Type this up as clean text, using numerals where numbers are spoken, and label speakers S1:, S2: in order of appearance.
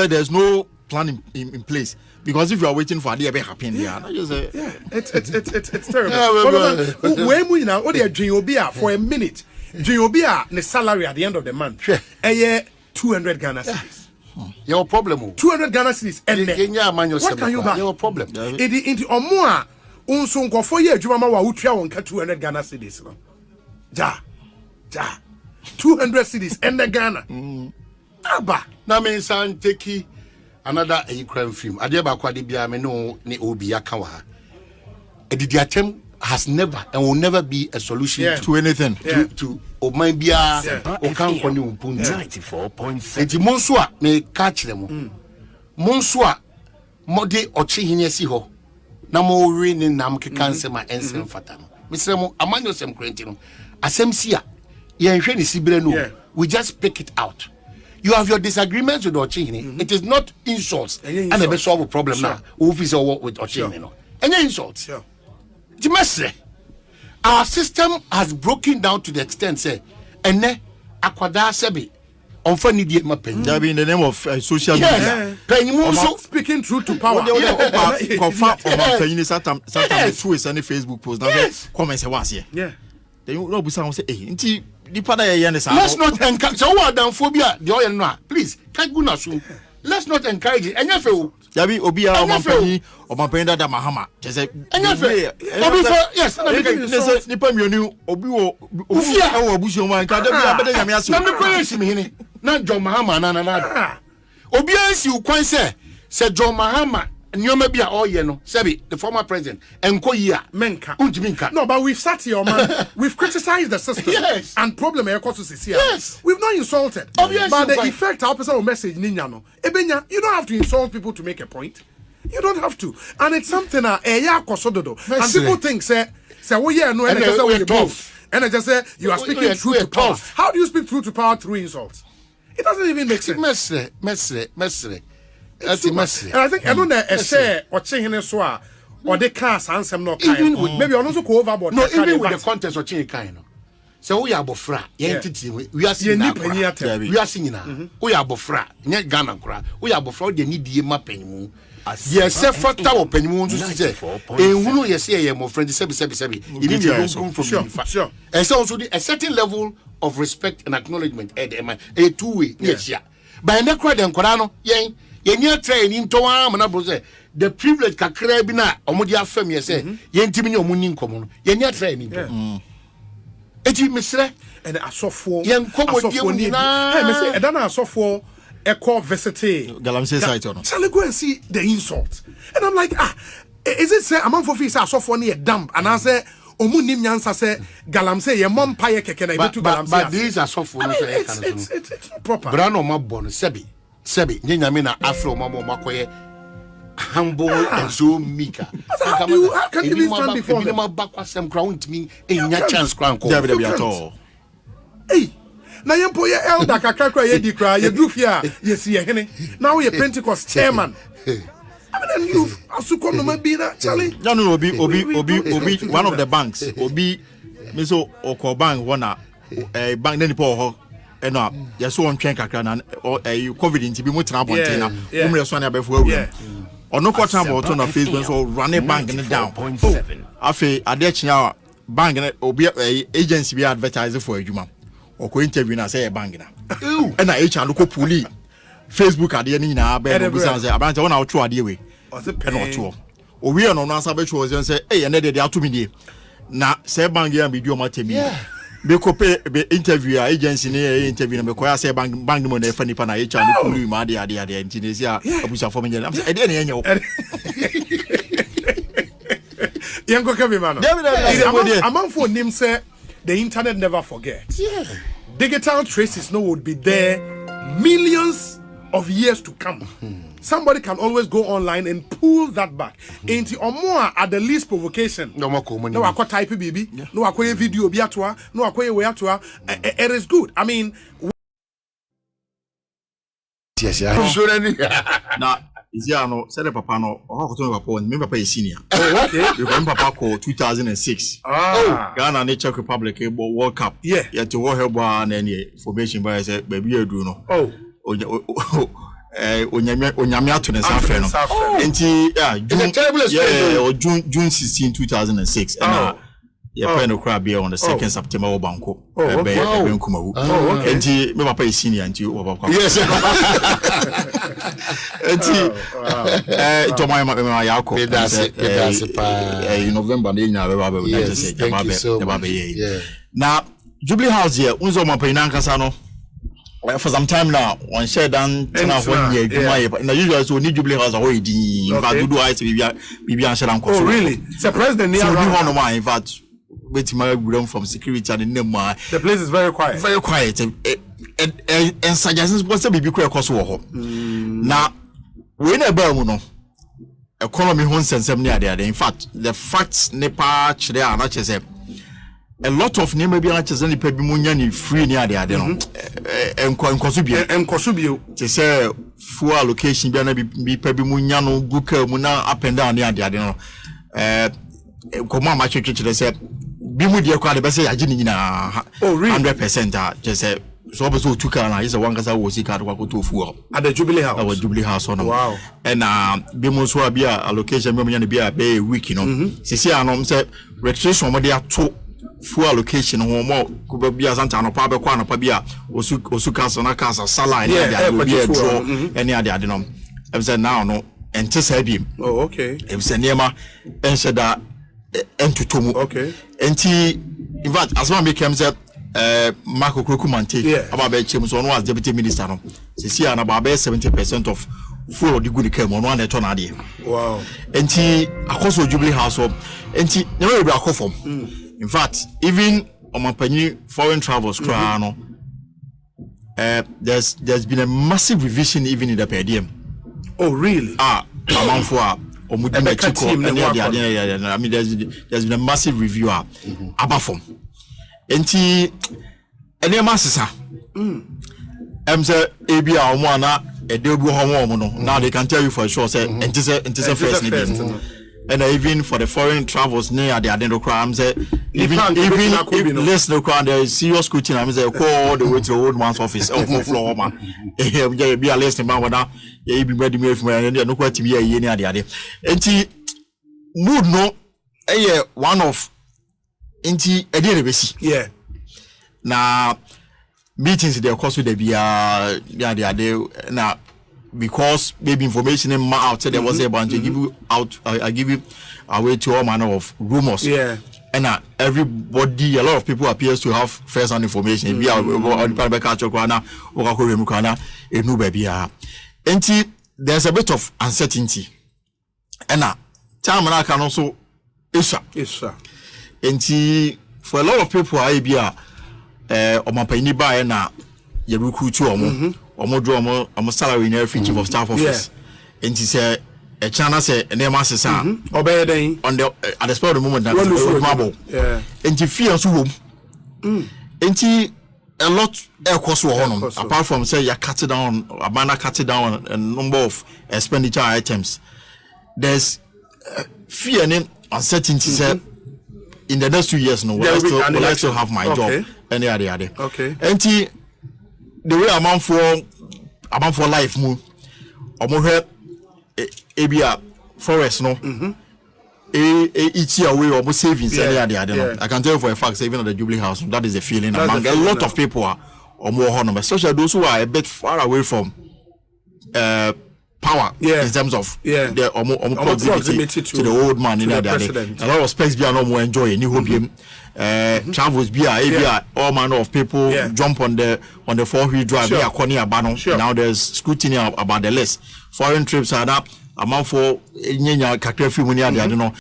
S1: there's no plan in place. Because if you are waiting for a day, happen
S2: it's terrible. When we now, what they are doing for a minute, Jobia the salary at the end of the month, a year 200 Ghana cedis.
S3: Your problem.
S2: 200 Ghana cedis, and what can you buy?
S3: Your problem.
S2: It into or more. Unso go 4 years, Juma wa utia wonka 200 Ghana cedis. No, ja, 200 cedis and the Ghana. Aba.
S3: Na me san take another a crime film. Adeba kwadi bia me no ni obi aka wa. The attempt has never and will never be a solution
S1: to anything.
S3: To oman bia o kan kwani umpuntu.
S4: 94.7.
S3: Enti monso a me ka kire mo. Monso a mode Okyehene si ho. Na mo wi ni nam keka nsema ensem fata no. Misre mo amanyo sem krenti no. Asem si a ye hwe ni sibire no. We just pick it out. You have your disagreements with Okyehene. It is not insults. And they solve a problem now. Who is with Okyehene no. Any insults. Our system has broken down to the extent say ene akwada sebi onfa ni die mapen.
S1: That be in the name of social media.
S2: So speaking truth to power.
S1: Confirm Omanhene Satan through his Facebook post. Now comments was here.
S2: Yeah.
S1: Then you know say hey,
S3: let's not encourage. So what dan phobia the oil no. Please, can't go na so. Let's not encourage it. Enya fe o.
S1: Yabi obi a Omanhene da Mahama. Just
S3: enya fe. Obi for yes, na make
S1: it. Nipa mionu obi wo ofia e wo abusu man ka da bi abede nyame aso.
S3: Na me ko yesi me hene. Na John Mahama na. Obi ansi ukwan se John Mahama Nyoma bia oye no sebi the former president enko yi a
S2: menka
S3: untiminka.
S2: No, but we've sat here, man. We've criticized the system.
S3: Yes.
S2: And problem here cause to see.
S3: Yes.
S2: We've not insulted.
S3: Obviously,
S2: but the effect our person message ninya no. Ebenya, you don't have to insult people to make a point. You don't have to. And it's something ya kosododo. And people think say oh yeah no and just say we tough. And I just say you are speaking truth to power. How do you speak truth to power through insults? It doesn't even make sense.
S3: Mesre.
S2: And I think I don't know a share or Okyehene so or the class ansem no kind. Maybe also go overboard.
S3: No, even with the context of Okyehene kind. So we are bofra, entity we are seeing now. We are seeing now. We are bofra, net Ghana kra. We are bofra they need the map anymore. Yes, se factor of penny to say. And who you say your friend sebi. You need to go from sure. And so also a certain level of respect and acknowledgement a two-way. Yes, yeah. But in the crowd and Korano, Yenya training to amana bro say the privilege kakra bi na omodi afam ye say yentimi ni omuni nkomo no yenya training to eti mesre
S2: and asofo
S3: yenkomodi ni na
S2: hey me say edana asofo echo visite
S1: Galamsey site no
S2: shall I go and see the insult and I'm like is it say among for say asofo na dump and I say omunim nyansa say Galamsey ye mom paye keke na ibetu Galamsey
S3: but these asofo no say
S2: it's not proper
S3: brano mabon sebi nyame na afro mama makoye humble and so mika
S2: how can you be stand before them
S3: bakwasem ground me enya chance kran ko
S1: be at all
S2: hey na yempo ye elder kakakra ye di kra ye drufia ye si ye hene now ye Pentecost chairman I mean you asuko no mabi na Charlie
S1: no obi one of the banks obi me so okọ bank one bank na nipa ho eno ya so on twen kakra na covid nti bi mo tena bonten na umre so na abefo awura ono ko tena bo to na Facebook so run a bank in down afi ade kenya bank na obi agency bi advertise for adwuma oko interview na say bank na na HR no ko puli Facebook ade ni nyina ba no bisa say abante wona wo twa ade we eno to owi eno no ansa be twa o say ene de ato mi die na say bank ya bi di o matemi be kope be interview agency ne interview na be koya say bank mo na fa nipa na HR no pulu ma ade ntinesi abusa for me am say ade na yenye wo
S2: yango kabe man among for nim say the internet never forgets. Digital traces would be there millions of years to come. Somebody can always go online and pull that back. Ain't or more at the least provocation. No akwa type baby. No akwa video bi atwa. No akwa we atwa. It is good. I mean,
S3: yes.
S1: Now, is there no? Say the papa no. Oh, to papa. Me papa is senior.
S2: Oh, okay.
S1: You come papa ko 2006. Ghana and Czech Republic World Cup.
S2: Yeah.
S1: To World Cup and any formation by say baby you do no. onyame ato ne safre no enti June 16 2006 and no crab here on the 2nd September Obanko Kumawu enti me papa is senior enti Obakwa yes enti to my yako in November dey na na Jubilee House here unzo mapina nkasa no for some time now on share down 1 year na usually so need Jubilee House ahoy di in fact do I be an share am
S2: oh really the president near
S1: around in fact wait my ground from security and name
S2: the place is very quiet
S1: and suggestions was be be cross wo na we na ba mu no economy ho nsensem ne ade in fact the facts ne pa chire ana chese a lot of name be an chese ne pa bi mu nya ne free ne ade no enkoso bio te say full allocation bi na bi pa bi mu nya no guka mu na up and down ne ade no komo ma chechechire say bi mu de kwa de be say agi ni nyina 100% just say so obeso tuka na is a one kasa wo sika to kwakoto fu
S2: at the Jubilee House
S1: Jubilee House no
S2: wow
S1: and bi mu so bia allocation bi mu nya ne bia be week no sisi anom say registration mo de ato full allocation ho mo ko bia santa no pa be kwa no pa bia osu kasa na kasa sala ni ade bia draw any ade no e say now no ente say bi
S2: oh okay
S1: e say niema ense da entutomu
S2: okay
S1: enti in fact as one became say Marco Krokumante about be chem so no as deputy minister no sisi ana ba 70% of full of the good came on one turn ade
S2: wow
S1: enti akoso Jubilee House enti never be akofom in fact even on my foreign travels cry no there's been a massive revision even in the per diem
S2: oh really
S1: amount for I mean there's been a massive review about from enti ene masisa say ebia omo ana edebu homo no now they can tell you for sure say enti say first and even for the foreign travels near the adendo crime say even less no crime there is serious scrutiny I say call all the way to the old man's office on floor man be a list man whether you be ready me from no kwati be ye ni ade enti mood no one of enti ede rebesi
S2: yeah
S1: na meetings they course with the bia na because maybe information in my out there was about to give you out I give you away to all manner of rumors and everybody a lot of people appears to have first hand information we are on the catch kwana okakore mu kwana enu bia enti there's a bit of uncertainty and time na can also isa enti for a lot of people I bia omapani ba na ye recruit omo salary in every chief of staff office and he said a channel say name assesa
S2: obey den
S1: on the at the spur of the moment that mabo and he fears room and he a lot air cost apart from say you cut it down abana cut it down a number of expenditure items there's fear and uncertainty say in the next 2 years no will I still have my job any other
S2: okay
S1: and he the way amount for life mu omo hwe ebia forest no each year we omo savings any no I can tell you for a fact even at the Jubilee House that is the feeling among a lot of people omo ho no especially those who are a bit far away from power in terms of the proximity to the old man in there a lot of space be no more enjoy any hobby travels be all manner of people jump on the 4-wheel drive be a now there's scrutiny about the list foreign trips are that amount for nyenya kakra fi mu ni ade no